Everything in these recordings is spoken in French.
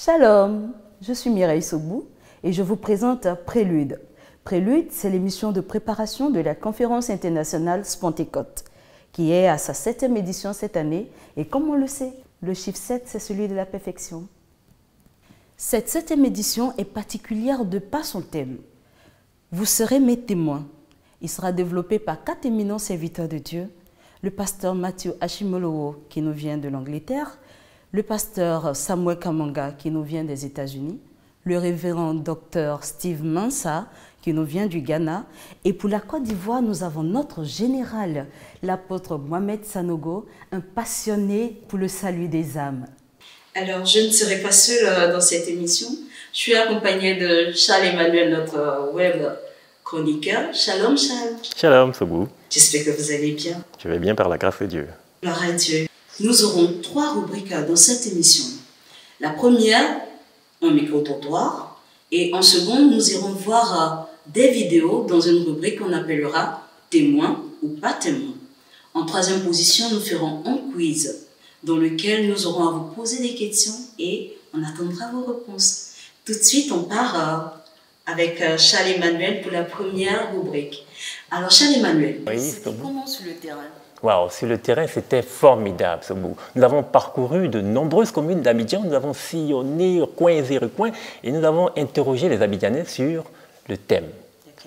Shalom, je suis Mireille Sobou et je vous présente Prélude. Prélude, c'est l'émission de préparation de la conférence internationale Pentecôte, qui est à sa 7e édition cette année. Et comme on le sait, le chiffre 7, c'est celui de la perfection. Cette 7e édition est particulière de par son thème. Vous serez mes témoins. Il sera développé par 4 éminents serviteurs de Dieu. Le pasteur Matthew Ashimolowo, qui nous vient de l'Angleterre, le pasteur Samuel Kamanga, qui nous vient des États-Unis, le révérend docteur Steve Mansa, qui nous vient du Ghana, et pour la Côte d'Ivoire, nous avons notre général, l'apôtre Mohamed Sanogo, un passionné pour le salut des âmes. Alors, je ne serai pas seule dans cette émission. Je suis accompagnée de Charles Emmanuel, notre web chroniqueur. Shalom, Charles. Shalom, Sobou. J'espère que vous allez bien. Je vais bien par la grâce de Dieu. Gloire à Dieu. Nous aurons 3 rubriques dans cette émission. La première, un micro-trottoir. Et en seconde, nous irons voir des vidéos dans une rubrique qu'on appellera témoin ou pas témoin. En troisième position, nous ferons un quiz dans lequel nous aurons à vous poser des questions et on attendra vos réponses. Tout de suite, on part avec Charles Emmanuel pour la première rubrique. Alors, Charles Emmanuel, comment sur le terrain? Wow, sur le terrain, c'était formidable, Sobou. Nous avons parcouru de nombreuses communes d'Abidjan, nous avons sillonné coins et recoins et nous avons interrogé les Abidjanais sur le thème.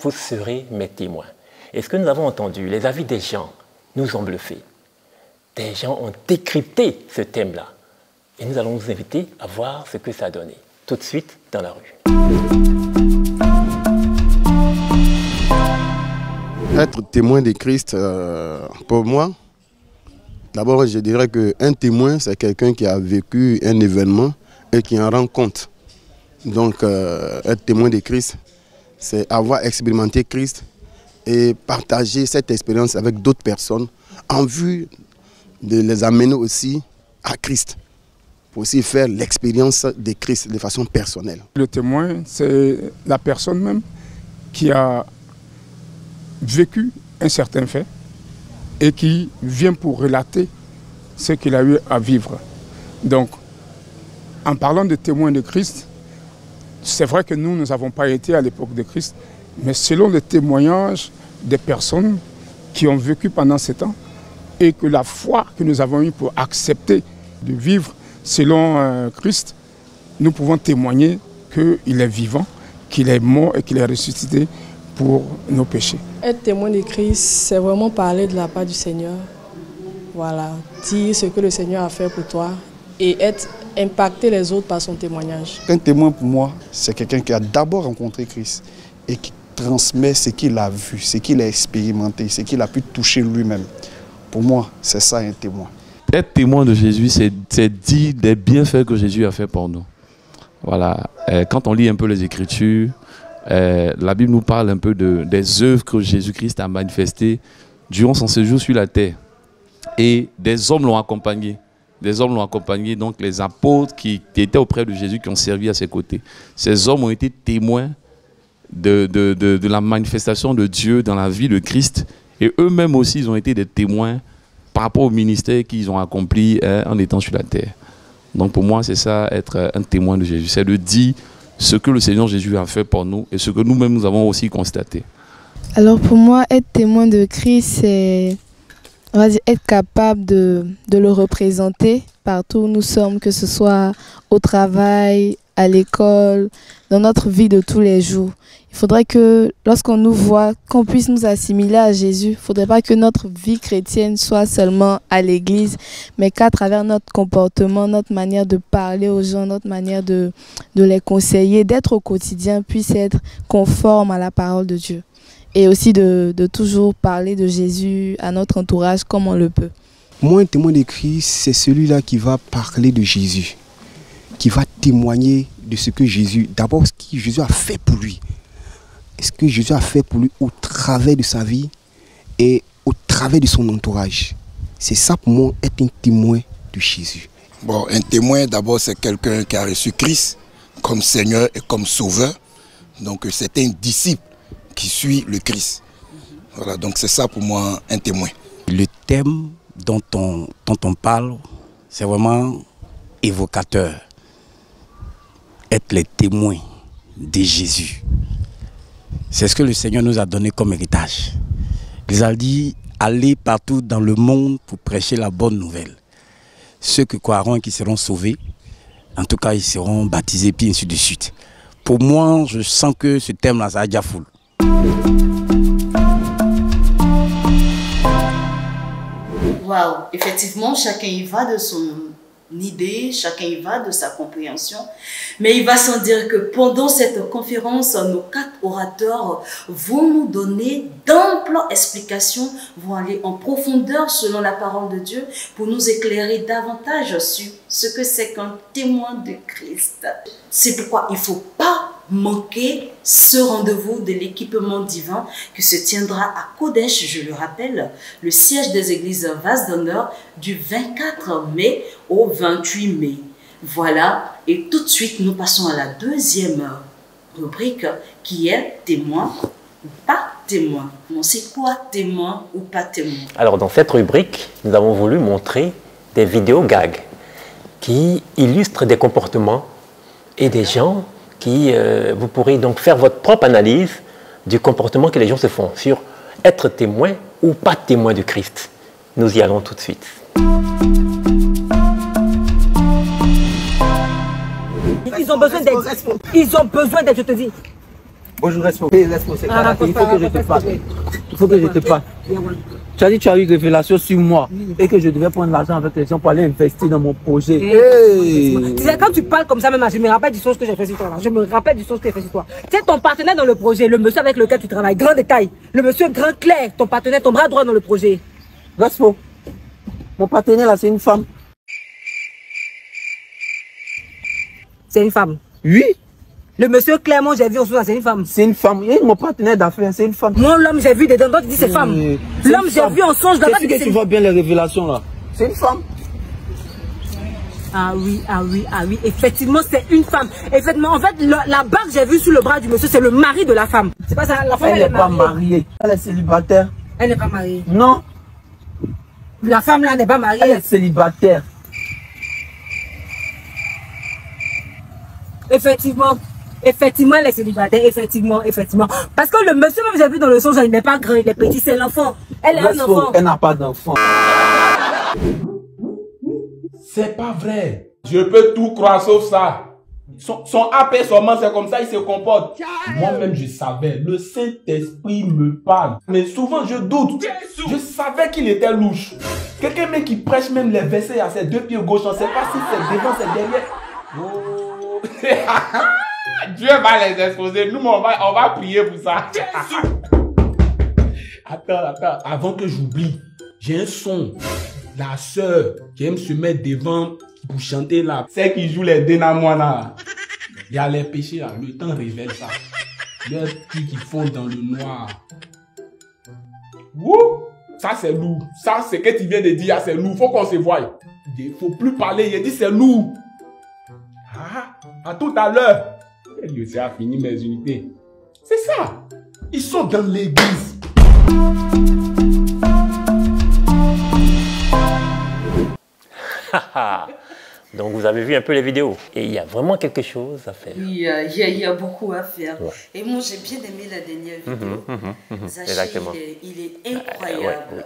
Vous serez mes témoins. Et ce que nous avons entendu, les avis des gens, nous ont bluffés. Des gens ont décrypté ce thème-là. Et nous allons vous inviter à voir ce que ça a donné. Tout de suite, dans la rue. Être témoin de Christ, pour moi, d'abord je dirais qu'un témoin, c'est quelqu'un qui a vécu un événement et qui en rend compte. Donc être témoin de Christ, c'est avoir expérimenté Christ et partager cette expérience avec d'autres personnes en vue de les amener aussi à Christ, pour aussi faire l'expérience de Christ de façon personnelle. Le témoin, c'est la personne même qui a vécu un certain fait et qui vient pour relater ce qu'il a eu à vivre. Donc, en parlant de témoins de Christ, c'est vrai que nous n'avons pas été à l'époque de Christ, mais selon les témoignages des personnes qui ont vécu pendant ces temps et que la foi que nous avons eue pour accepter de vivre selon Christ, nous pouvons témoigner qu'il est vivant, qu'il est mort et qu'il est ressuscité pour nos péchés. Être témoin de Christ, c'est vraiment parler de la part du Seigneur. Voilà, dire ce que le Seigneur a fait pour toi et impacter les autres par son témoignage. Un témoin pour moi, c'est quelqu'un qui a d'abord rencontré Christ et qui transmet ce qu'il a vu, ce qu'il a expérimenté, ce qu'il a pu toucher lui-même. Pour moi, c'est ça un témoin. Être témoin de Jésus, c'est dire des bienfaits que Jésus a fait pour nous. Voilà, quand on lit un peu les Écritures, la Bible nous parle un peu des œuvres que Jésus-Christ a manifestées durant son séjour sur la terre. Et des hommes l'ont accompagné. Des hommes l'ont accompagné, donc les apôtres qui étaient auprès de Jésus, qui ont servi à ses côtés. Ces hommes ont été témoins de la manifestation de Dieu dans la vie de Christ. Et eux-mêmes aussi, ils ont été des témoins par rapport au ministère qu'ils ont accompli en étant sur la terre. Donc pour moi, c'est ça, être un témoin de Jésus. C'est de dire ce que le Seigneur Jésus a fait pour nous et ce que nous-mêmes nous avons aussi constaté. Alors pour moi, être témoin de Christ, c'est être capable de le représenter partout où nous sommes, que ce soit au travail, à l'école, dans notre vie de tous les jours. Il faudrait que lorsqu'on nous voit, qu'on puisse nous assimiler à Jésus. Il ne faudrait pas que notre vie chrétienne soit seulement à l'église, mais qu'à travers notre comportement, notre manière de parler aux gens, notre manière de les conseiller, d'être au quotidien, puisse être conforme à la parole de Dieu. Et aussi de toujours parler de Jésus à notre entourage comme on le peut. Moi, un témoin de Christ, c'est celui-là qui va parler de Jésus, qui va témoigner de ce que Jésus, d'abord ce que Jésus a fait pour lui. Ce que Jésus a fait pour lui au travers de sa vie et au travers de son entourage. C'est ça pour moi, être un témoin de Jésus. Bon, un témoin d'abord c'est quelqu'un qui a reçu Christ comme Seigneur et comme Sauveur. Donc c'est un disciple qui suit le Christ. Voilà, donc c'est ça pour moi un témoin. Le thème dont on parle, c'est vraiment évocateur. être les témoins de Jésus. C'est ce que le Seigneur nous a donné comme héritage. Il a dit, allez partout dans le monde pour prêcher la bonne nouvelle. Ceux qui croiront et qui seront sauvés, en tout cas, ils seront baptisés, puis ainsi de suite. Pour moi, je sens que ce thème-là, ça a déjà foule. Waouh, effectivement, chacun y va de son idée, chacun y va de sa compréhension. Mais il va sans dire que pendant cette conférence, nos 4 orateurs vont nous donner d'amples explications, vont aller en profondeur selon la parole de Dieu pour nous éclairer davantage sur ce que c'est qu'un témoin de Christ. C'est pourquoi il ne faut pas manquer ce rendez-vous de l'équipement divin qui se tiendra à Kodesh, je le rappelle, le siège des églises Vase d'honneur du 24 mai au 28 mai. Voilà, et tout de suite nous passons à la deuxième rubrique qui est témoin ou pas témoin. On sait quoi témoin ou pas témoin? Alors dans cette rubrique, nous avons voulu montrer des vidéos gags qui illustrent des comportements et des gens qui, vous pourrez donc faire votre propre analyse du comportement que les gens se font sur être témoin ou pas témoin du Christ. Nous y allons tout de suite. Ils ont besoin d'aide. Ils ont besoin d'aide, je te dis. Bonjour, Respo, il faut que je te parle. Il faut que je te parle. Tu as dit que tu as eu une révélation sur moi et que je devais prendre l'argent avec les gens pour aller investir dans mon projet. Tu sais, quand tu parles comme ça, même, je me rappelle du sens que j'ai fait sur toi. Je me rappelle du sens que j'ai fait sur toi. Tu sais, ton partenaire dans le projet, le monsieur avec lequel tu travailles, grand détail. Le monsieur grand clair, ton partenaire, ton bras droit dans le projet. Respo, mon partenaire là, c'est une femme. C'est une femme? Oui. Le monsieur Clément, j'ai vu en sous, c'est une femme. C'est une femme. Et mon partenaire d'affaires, c'est une femme. Moi, l'homme, j'ai vu dedans, toi tu dis c'est femme. L'homme, j'ai vu en songe dedans, tu dis c'est. Tu vois bien les révélations là. C'est une femme. Ah oui, ah oui, ah oui. Effectivement, c'est une femme. Effectivement, en fait, la bague que j'ai vue sur le bras du monsieur, c'est le mari de la femme. C'est pas ça, la femme, elle n'est pas mariée. Elle est célibataire. Elle n'est pas mariée. Non. La femme là n'est pas mariée. Elle est célibataire. Effectivement. Effectivement, elle est célibataire, effectivement. Parce que le monsieur, même j'ai vu dans le songe, il n'est pas grand, il est petit, c'est l'enfant. Elle est un enfant. Elle n'a pas d'enfant. C'est pas vrai. Je peux tout croire sauf ça. Son aperçoit, c'est comme ça, il se comporte. Moi-même, je savais. Le Saint-Esprit me parle. Mais souvent, je doute. Je savais qu'il était louche. Quelqu'un qui prêche même les versets à ses 2 pieds gauche, on ne sait pas si c'est devant, c'est derrière. Oh. Dieu va les exposer. Nous, on va prier pour ça. Attends. Avant que j'oublie, j'ai un son. La sœur qui aime se mettre devant pour chanter là. Celle qui joue les dénamois là. Il y a les péchés là. Le temps révèle ça. Il y a un truc qui fond dans le noir. Wouh! Ça c'est lourd. Ça c'est que tu viens de dire, c'est lourd. Faut qu'on se voie. Il faut plus parler. Il dit c'est lourd. Ah, à tout à l'heure. Dieu aussi a fini mes unités. C'est ça. Ils sont dans l'église. Donc vous avez vu un peu les vidéos. Et il y a vraiment quelque chose à faire. Oui, il y a beaucoup à faire. Ouais. Et moi j'ai bien aimé la dernière vidéo. Zachi, exactement. Il est incroyable.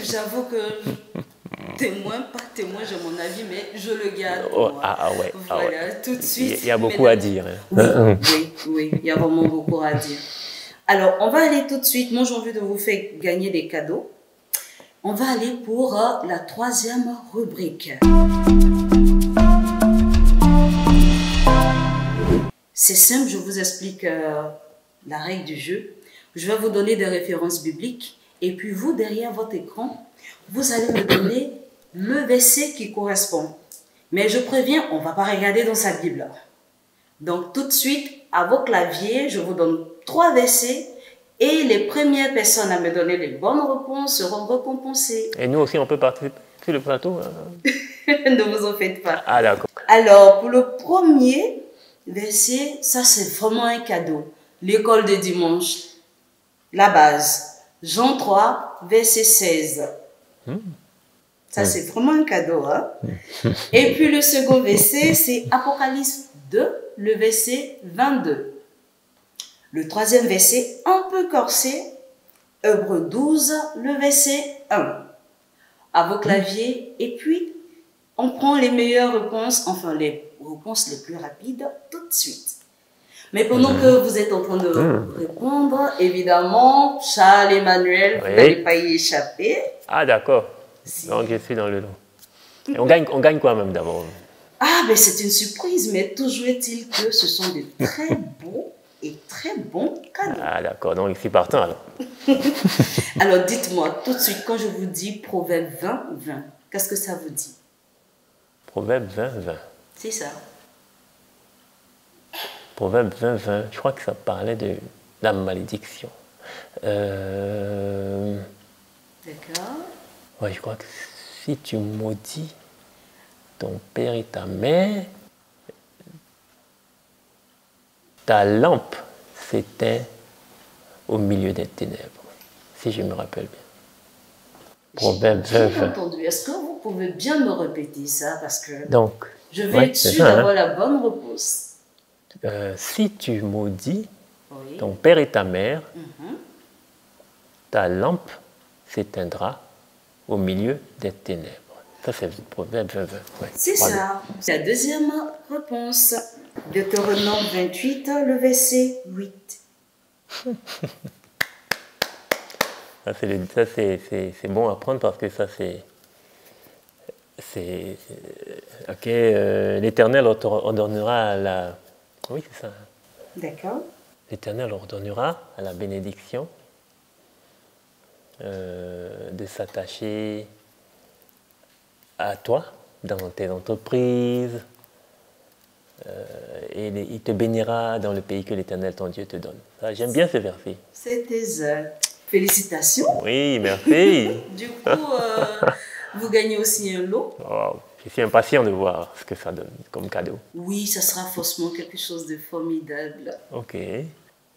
J'avoue que témoin, pas témoin, j'ai mon avis, mais je le garde. Ouais. Voilà, tout de suite. Il y a beaucoup à dire. Hein. Oui, il y a vraiment beaucoup à dire. Alors, on va aller tout de suite. Moi, j'ai envie de vous faire gagner des cadeaux. On va aller pour la 3e rubrique. C'est simple, je vous explique la règle du jeu. Je vais vous donner des références bibliques et puis vous, derrière votre écran, vous allez me donner le verset qui correspond. Mais je préviens, on ne va pas regarder dans sa Bible. Donc tout de suite, à vos claviers, je vous donne 3 versets et les premières personnes à me donner les bonnes réponses seront récompensées. Et nous aussi, on peut participer sur le plateau. Ne vous en faites pas. Ah d'accord. Alors, pour le premier verset, ça c'est vraiment un cadeau. L'école de dimanche, la base. Jean 3, verset 16. Ça, c'est vraiment un cadeau. Hein? Et puis, le second verset, c'est Apocalypse 2, le verset 22. Le troisième verset, un peu corsé, Hébreux 12, le verset 1. À vos claviers, et puis, on prend les meilleures réponses, enfin, les réponses les plus rapides, tout de suite. Mais pendant que vous êtes en train de répondre, évidemment, Charles Emmanuel, vous n'allez pas y échapper. Ah, d'accord. Donc, je suis dans le lot. Et on gagne quoi même d'abord? Ah, ben c'est une surprise, mais toujours est-il que ce sont de très beaux et très bons cadeaux. Ah, d'accord. Donc, ici partant alors. Alors, dites-moi tout de suite, quand je vous dis Proverbe 20, 20, qu'est-ce que ça vous dit? Proverbe 20, 20. C'est ça. Proverbe 20, 20. Je crois que ça parlait de la malédiction. D'accord. Ouais, je crois que si tu maudis ton père et ta mère, ta lampe s'éteint au milieu des ténèbres, si je me rappelle bien. Proverbe 20, 20. Entendu. Est-ce que vous pouvez bien me répéter ça? Parce que donc, je vais être sûr d'avoir la bonne réponse. Si tu maudis ton père et ta mère, ta lampe s'éteindra au milieu des ténèbres. Ça, c'est le Proverbe 20, 20. Ouais. C'est ça. La deuxième réponse, Deutéronome 28, le verset 8. Ça, c'est bon à prendre parce que ça, c'est... Ok, l'Éternel ordonnera à la... Oui, c'est ça. D'accord. L'Éternel ordonnera à la bénédiction de s'attacher à toi dans tes entreprises et il te bénira dans le pays que l'Éternel ton Dieu te donne. J'aime bien ce verset. C'est exact. Félicitations. Oui, merci. Du coup, vous gagnez aussi un lot. Oh, je suis impatient de voir ce que ça donne comme cadeau. Oui, ça sera forcément quelque chose de formidable. Ok.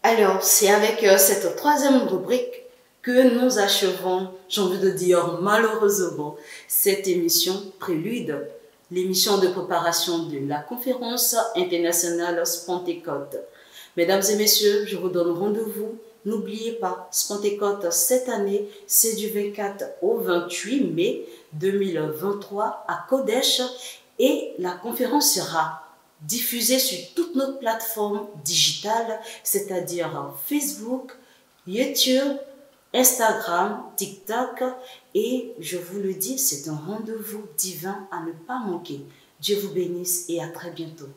Alors, c'est avec cette troisième rubrique que nous achevons, j'ai envie de dire malheureusement, cette émission Prélude, l'émission de préparation de la conférence internationale Pentecôte. Mesdames et messieurs, je vous donne rendez-vous. N'oubliez pas, Pentecôte cette année, c'est du 24 au 28 mai 2023 à Kodesh et la conférence sera diffusée sur toutes nos plateformes digitales, c'est-à-dire Facebook, YouTube, Instagram, TikTok et je vous le dis, c'est un rendez-vous divin à ne pas manquer. Dieu vous bénisse et à très bientôt.